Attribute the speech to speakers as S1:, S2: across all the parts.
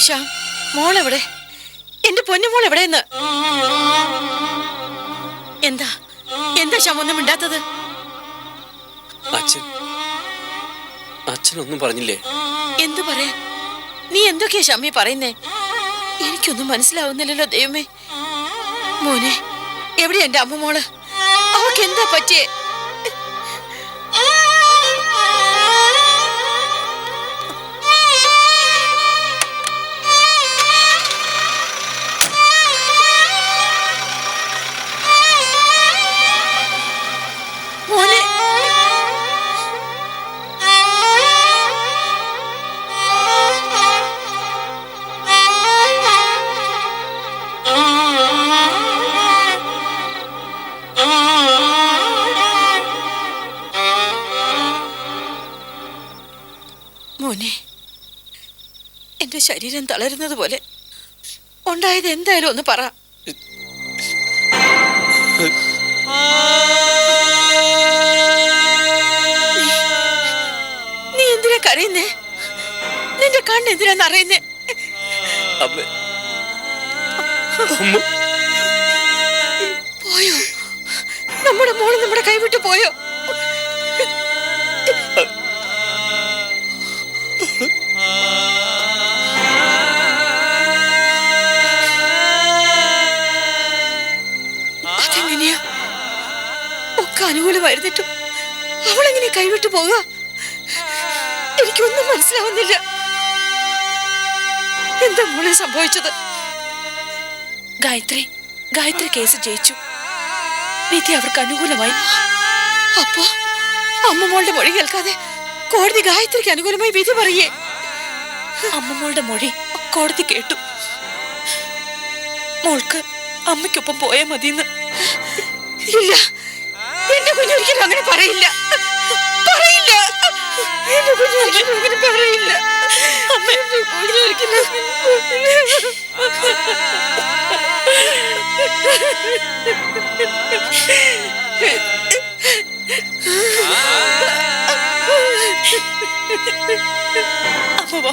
S1: ശ്യാം, മോളെവിടെ? എന്റെ പൊന്നുമോൾ എവിടെയെന്ന്? എന്താ എന്താ ശ്യാം ഒന്നും മിണ്ടാത്തത്?
S2: അച്ഛനൊന്നും പറഞ്ഞില്ലേ?
S1: എന്തു പറയാൻ? നീ എന്തൊക്കെയാ ഷമ്മി പറയുന്നേ? എനിക്കൊന്നും മനസ്സിലാവുന്നില്ലല്ലോ ദൈവമേ. മോനെ, എവിടെയാ എന്റെ അമ്മ? അവക്ക് എന്താ പറ്റിയേ? മോനെ, എന്റെ ശരീരം തളരുന്നത് പോലെ ഉണ്ടായത് എന്തായാലും ഒന്ന് പറ. നീ എന്തിനാ കരയുന്നേ? നിന്റെ കണ്ണെന്തിനാ നിറയുന്നേ? പോയോ? നമ്മുടെ മോള് നമ്മുടെ കൈവിട്ട് പോയോ? അതെങ്ങനെയാ? ഒക്കെ അനുകൂലമായിരുന്നിട്ടും അവളെങ്ങനെ കൈവിട്ടു പോവുക? എനിക്കൊന്നും മനസ്സിലാവുന്നില്ല. എന്താ മോളെ സംഭവിച്ചത്?
S3: ഗായത്രി കേസ് ജയിച്ചു. വിധി അവർക്ക് അനുകൂലമായി.
S1: അപ്പോ അമ്മമ്മോളുടെ മൊഴി കേൾക്കാതെ കോടതി ഗായത്രിക്ക് അനുകൂലമായി വിധി പറയേ?
S3: അമ്മമ്മോളുടെ മൊഴി കോടതി കേട്ടു. മോൾക്ക് അമ്മയ്ക്കൊപ്പം പോയാൽ മതിയെന്ന്.
S1: ഇല്ല, എന്റെ കുഞ്ഞൊരിക്കലും അങ്ങനെ പറയില്ല. പറയില്ല, എന്റെ കുഞ്ഞൊരിക്കലും അങ്ങനെ പറയില്ല. അമ്മ, എന്റെ കുഞ്ഞൊരിക്കലും
S3: അമ്മ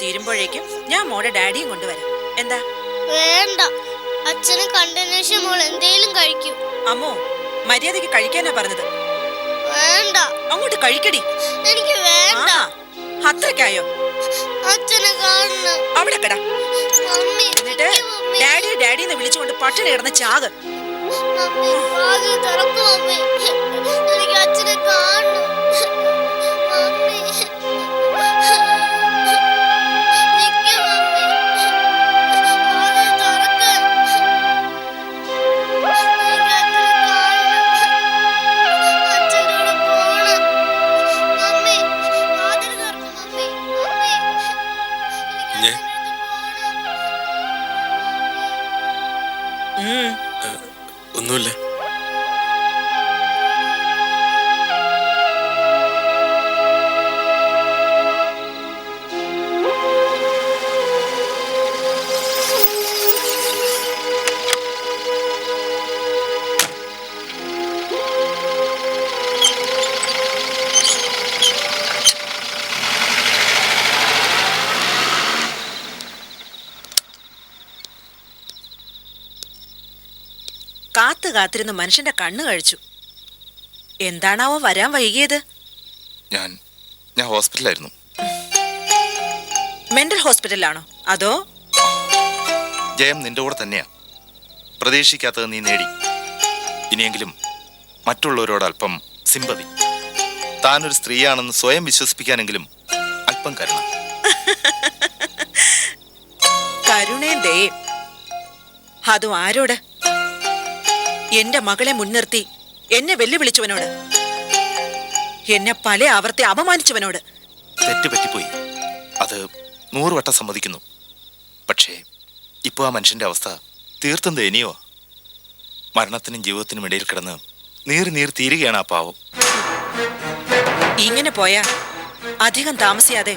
S3: തീരുമ്പോഴേക്കും ഞാൻ മോടെ ഡാഡിയും കൊണ്ടുവരാം. എന്താ?
S2: വേണ്ട, അച്ഛനെ കണ്ടതിന് ശേഷം മോൾ എന്തേലും കഴിക്കൂ.
S3: അമ്മോ, മര്യാദയ്ക്ക് കഴിക്കാനാ പറഞ്ഞത്.
S2: വേണ്ട,
S3: അങ്ങോട്ട് കഴിക്കടി.
S2: എനിക്ക് വേണ്ട.
S3: അത്രക്കായോ?
S2: അച്ഛനെ കാണണം.
S3: അവിടെ കടാ.
S2: മമ്മി,
S3: എന്നിട്ട് ഡാഡി ഡാഡിന്ന് വിളിച്ചുകൊണ്ട് പട്ടിണി കിടന്ന് ചാക്.
S2: മമ്മി, വാതിൽ തുറക്കൂ മമ്മി. എനിക്ക് അച്ഛനെ കാണണം. മമ്മി, നിക്ക് മമ്മി. വാതിൽ തുറക്ക്. എനിക്ക് അച്ഛനെ കാണണം. അച്ഛനോട് പോണം. മമ്മി, വാതിൽ തുറക്ക് മമ്മി. മമ്മി, എനിക്ക് അച്ഛനോട് പോണം.
S4: ഒന്നുമില്ല.
S3: കാത്തിരുന്ന് മനുഷ്യന്റെ കണ്ണ് കഴിച്ചു. എന്താണാവോ വരാൻ വൈകിയത്?
S4: ഞാൻ ഹോസ്പിറ്റലായിരുന്നു.
S3: മെന്റൽ ഹോസ്പിറ്റലിലാണോ അതോ?
S4: ജയം നിന്റെ കൂടെ തന്നെയാ. പ്രതീക്ഷിക്കാത്തത് നീ നേടി. ഇനിയെങ്കിലും മറ്റുള്ളവരോട് അല്പം സിമ്പതി. താനൊരു സ്ത്രീയാണെന്ന് സ്വയം വിശ്വസിപ്പിക്കാനെങ്കിലും അല്പം കരുണ.
S3: കരുണയും ദയയും. അതും ആരോട്? എന്റെ മകളെ മുൻനിർത്തി എന്നെ വെല്ലുവിളിച്ചവനോട്, എന്നെ പല ആവർത്തി അപമാനിച്ചവനോട്.
S4: തെറ്റുപറ്റിപ്പോയി, അത് 100 വട്ടം സമ്മതിക്കുന്നു. പക്ഷേ ഇപ്പൊ ആ മനുഷ്യന്റെ അവസ്ഥ തീർത്തും ദയനീയോ. മരണത്തിനും ജീവിതത്തിനും ഇടയിൽ കിടന്ന് നീർ തീരുകയാണ് ആ പാവം.
S3: ഇങ്ങനെ പോയാ അധികം താമസിയാതെ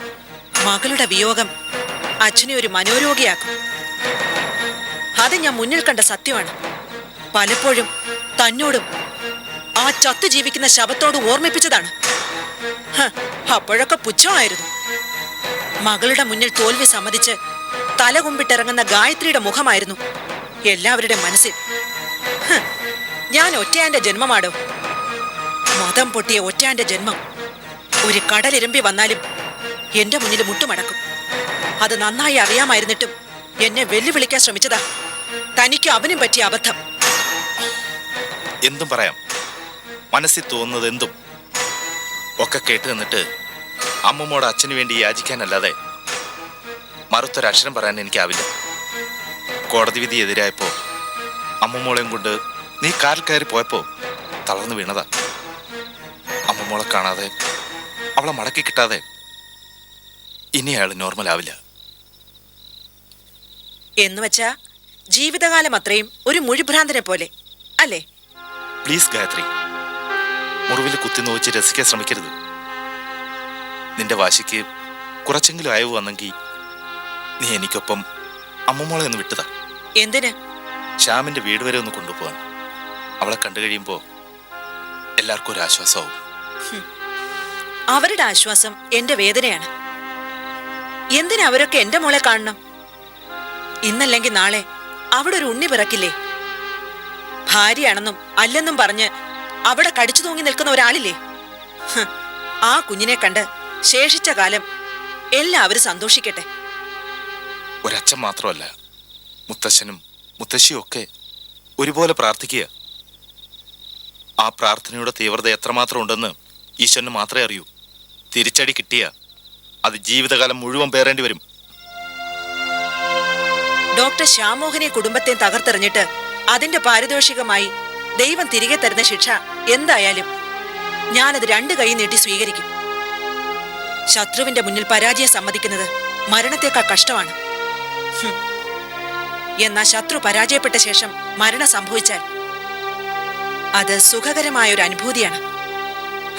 S3: മകളുടെ വിയോഗം അച്ഛനെ ഒരു മനോരോഗിയാക്കും. അത് ഞാൻ മുന്നിൽ കണ്ട സത്യമാണ്. പലപ്പോഴും തന്നോടും ആ ചത്തു ജീവിക്കുന്ന ശവത്തോട് ഓർമ്മിപ്പിച്ചതാണ്. അപ്പോഴൊക്കെ പുച്ഛമായിരുന്നു. മകളുടെ മുന്നിൽ തോൽവി സമ്മതിച്ച് തലകുമ്പിട്ടിറങ്ങുന്ന ഗായത്രിയുടെ മുഖമായിരുന്നു എല്ലാവരുടെ മനസ്സിൽ. ഞാൻ ഒറ്റയാന്റെ ജന്മമാടോ? മതം പൊട്ടിയ ഒറ്റയാന്റെ ജന്മം. ഒരു കടലിരമ്പി വന്നാലും എന്റെ മുന്നിൽ മുട്ടുമടക്കും. അത് നന്നായി അറിയാമായിരുന്നിട്ടും എന്നെ വെല്ലുവിളിക്കാൻ ശ്രമിച്ചതാ. തനിക്ക് അവനും പറ്റിയ അബദ്ധം.
S4: എന്തും പറയാം, മനസ്സിൽ തോന്നുന്നത് എന്തും ഒക്കെ കേട്ട് നിന്നിട്ട് അമ്മമ്മോട് അച്ഛന് വേണ്ടി യാചിക്കാനല്ലാതെ മറുത്തൊരക്ഷരം പറയാൻ എനിക്കാവില്ല. കോടതി വിധി എതിരായപ്പോ അമ്മമ്മോളെയും കൊണ്ട് നീ കാറിൽ കയറി പോയപ്പോ തളർന്നു വീണതാ. അമ്മമ്മോളെ കാണാതെ, അവളെ മടക്കി കിട്ടാതെ ഇനി അയാൾ നോർമൽ ആവില്ല.
S3: എന്നുവെച്ചാ ജീവിതകാലം അത്രയും ഒരു മുഴിഭ്രാന്തനെ പോലെ അല്ലേ?
S4: പ്ലീസ് ഗായത്രി, മുറിവിൽ കുത്തി നോവിച്ച് രസിക്കാൻ ശ്രമിക്കരുത്. നിന്റെ വാശിക്ക് കുറച്ചെങ്കിലും അയവ് വന്നെങ്കിൽ നീ എനിക്കൊപ്പം അമ്മമ്മോളെ ഒന്ന് വിട്ടതാ.
S3: എന്തിന്?
S4: ശ്യാമിന്റെ വീട് വരെ ഒന്ന് കൊണ്ടുപോകാൻ. അവളെ കണ്ടു കഴിയുമ്പോ എല്ലാവർക്കും ഒരു ആശ്വാസമാവും.
S3: അവരുടെ ആശ്വാസം എന്റെ വേദനയാണ്. എന്തിനാ അവരൊക്കെ എന്റെ മോളെ കാണണം? ഇന്നല്ലെങ്കിൽ നാളെ അവിടെ ഒരു ഉണ്ണി പിറക്കില്ലേ? ഭാര്യയാണെന്നും അല്ലെന്നും പറഞ്ഞ് അവിടെ കടിച്ചു തൂങ്ങി നിൽക്കുന്ന ഒരാളില്ലേ? ആ കുഞ്ഞിനെ കണ്ട് ശേഷിച്ച കാലം എല്ലാവരും സന്തോഷിക്കട്ടെ.
S4: ഒരച്ഛൻ മാത്രമല്ല, മുത്തശ്ശനും മുത്തശ്ശിയും ഒക്കെ ഒരുപോലെ പ്രാർത്ഥിക്കുക. ആ പ്രാർത്ഥനയുടെ തീവ്രത എത്രമാത്രം ഉണ്ടെന്ന് ഈശ്വരന് മാത്രമേ അറിയൂ. തിരിച്ചടി കിട്ടിയ അത് ജീവിതകാലം മുഴുവൻ പേറേണ്ടി വരും.
S3: ഡോക്ടർ ശ്യാമോഹനെ കുടുംബത്തെ തകർത്തെറിഞ്ഞിട്ട് അതിന്റെ പാരിതോഷികമായി ദൈവം തിരികെ തരുന്ന ശിക്ഷ എന്തായാലും ഞാനത് 2 കൈ നീട്ടി സ്വീകരിക്കും. ശത്രുവിന്റെ മുന്നിൽ പരാജയം സമ്മതിക്കുന്നത് മരണത്തേക്കാൾ കഷ്ടമാണ്. എന്നാ ശത്രു പരാജയപ്പെട്ട ശേഷം മരണം സംഭവിച്ചാൽ അത് സുഖകരമായ ഒരു അനുഭൂതിയാണ്.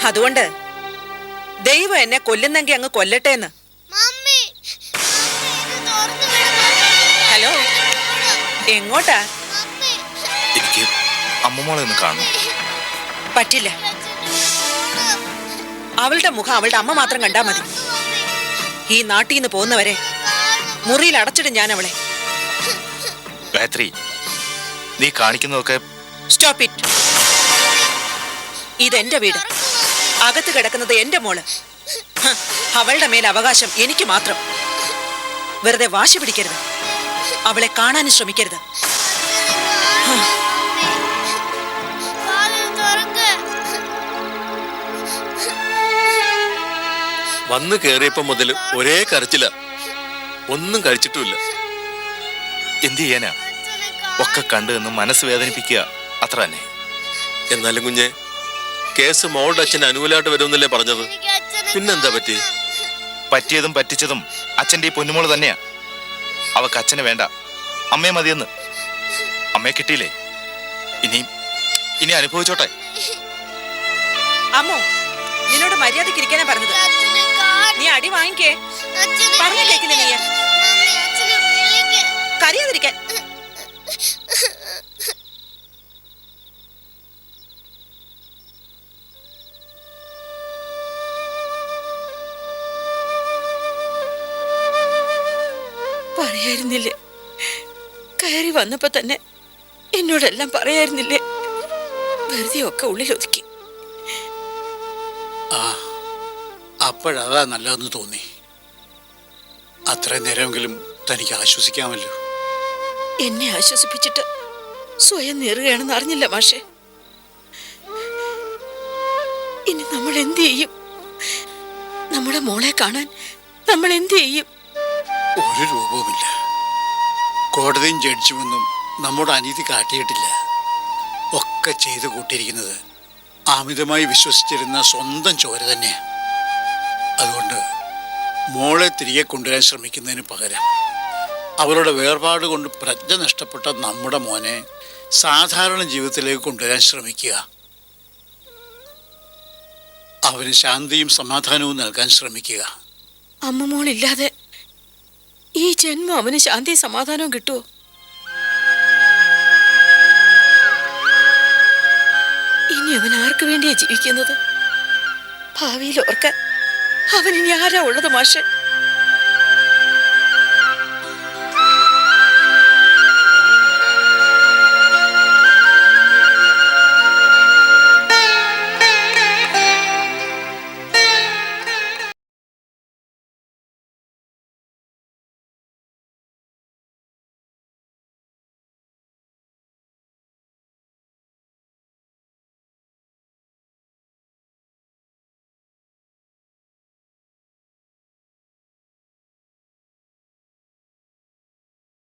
S3: അതുകൊണ്ട് ദൈവം എന്നെ കൊല്ലുന്നെങ്കിൽ അങ്ങ് കൊല്ലട്ടെ എന്ന്. ഹലോ, എങ്ങോട്ടാ?
S4: എനിക്ക് അമ്മമ്മോളെ ഒന്ന് കാണണം.
S3: പറ്റില്ല. അവളുടെ മുഖം അവളുടെ അമ്മ മാത്രം കണ്ടാ മതി. ഈ നാട്ടിൽ നിന്ന് പോകുന്നവരെ മുറിയിൽ അടച്ചിടും ഞാൻ അവളെ.
S4: ഗായത്രി, നീ കാണിക്കുന്നതൊക്കെ
S3: സ്റ്റോപ്പ് ഇറ്റ്. ഇതെന്റെ വീട്. അകത്ത് കിടക്കുന്നത് എന്റെ മോള്. അവളുടെ മേൽ അവകാശം എനിക്ക് മാത്രം. വെറുതെ വാശി പിടിക്കരുത്. അവളെ കാണാനും ശ്രമിക്കരുത്.
S2: വാതിൽ തുറക്ക്.
S5: വന്ന് കേറിയപ്പോ മുതൽ ഒരേ കരച്ചില, ഒന്നും കഴിച്ചിട്ടുമില്ല.
S4: എന്ത് ചെയ്യാനാ? ഒക്കെ കണ്ടു എന്ന് മനസ്സ് വേദനിപ്പിക്കുക അത്ര തന്നെ.
S5: എന്നാലും കുഞ്ഞെ, കേസ് മോളുടെ അച്ഛൻ അനുകൂലമായിട്ട് വരുമെന്നല്ലേ പറഞ്ഞത്?
S2: എനിക്ക് അച്ഛനെ
S5: പിന്നെന്താ പറ്റി?
S4: പറ്റിയതും പറ്റിച്ചതും അച്ഛൻ്റെ ഈ പൊന്നുമോള് തന്നെയാ. അവക്ക് അച്ഛന് വേണ്ട, അമ്മയെ മതിയെന്ന്. അമ്മയെ കിട്ടിയില്ലേ, ഇനി അനുഭവിച്ചോട്ടെ.
S3: അമ്മോ, നിന്നോട് മര്യാദയ്ക്ക് ഇരിക്കാനാ പറഞ്ഞത്.
S2: അച്ഛനെ കാണ-
S3: നീ അടി വാങ്ങിക്കേ.
S2: അച്ഛനെ
S3: പറഞ്ഞ കേക്കില്ല നീ.
S2: മമ്മി, അച്ഛനെ വിളിക്ക്.
S3: കരയാതിരിക്കാൻ.
S1: പറയായിരുന്നില്ലേ? കയറി വന്നപ്പോ തന്നെ എന്നോടെല്ലാം പറയായിരുന്നില്ലേ? വെറുതെ ഒക്കെ ഉള്ളിൽ ഒതുക്കി.
S6: ആ, അപ്പോഴതാ നല്ലതെന്ന് തോന്നി. അത്രയും നേരമെങ്കിലും തനിക്ക് ആശ്വസിക്കാമല്ലോ.
S1: എന്നെ ആശ്വസിപ്പിച്ചിട്ട് സ്വയം നേറുകയാണെന്ന് അറിഞ്ഞില്ല മാഷെ. ഇനി നമ്മൾ എന്ത് ചെയ്യും? നമ്മുടെ മോളെ കാണാൻ നമ്മൾ എന്ത് ചെയ്യും?
S6: ഒരു രൂപവുമില്ല. കോടതിയും ജഡ്ജിയൊന്നും നമ്മുടെ അനീതി കാട്ടിയിട്ടില്ല. ഒക്കെ ചെയ്തു കൂട്ടിയിരിക്കുന്നത് അമിതമായി വിശ്വസിച്ചിരുന്ന സ്വന്തം ചോര തന്നെയാണ്. അതുകൊണ്ട് മോളെ തിരികെ കൊണ്ടുവരാൻ ശ്രമിക്കുന്നതിന് പകരം അവരുടെ വേർപാട് കൊണ്ട് പ്രജ്ഞ നഷ്ടപ്പെട്ട നമ്മുടെ മോനെ സാധാരണ ജീവിതത്തിലേക്ക് കൊണ്ടുവരാൻ ശ്രമിക്കുക. അവന് ശാന്തിയും സമാധാനവും നൽകാൻ ശ്രമിക്കുക.
S1: അമ്മമോളില്ലാതെ ഈ ജന്മം അവന് ശാന്തി സമാധാനവും കിട്ടുമോ? ഇനി അവൻ ആർക്കു വേണ്ടിയാ ജീവിക്കുന്നത്? ഭാവിയിൽ ഓർക്കാൻ അവൻ ഇനി ആരാ ഉള്ളത് മാഷെ?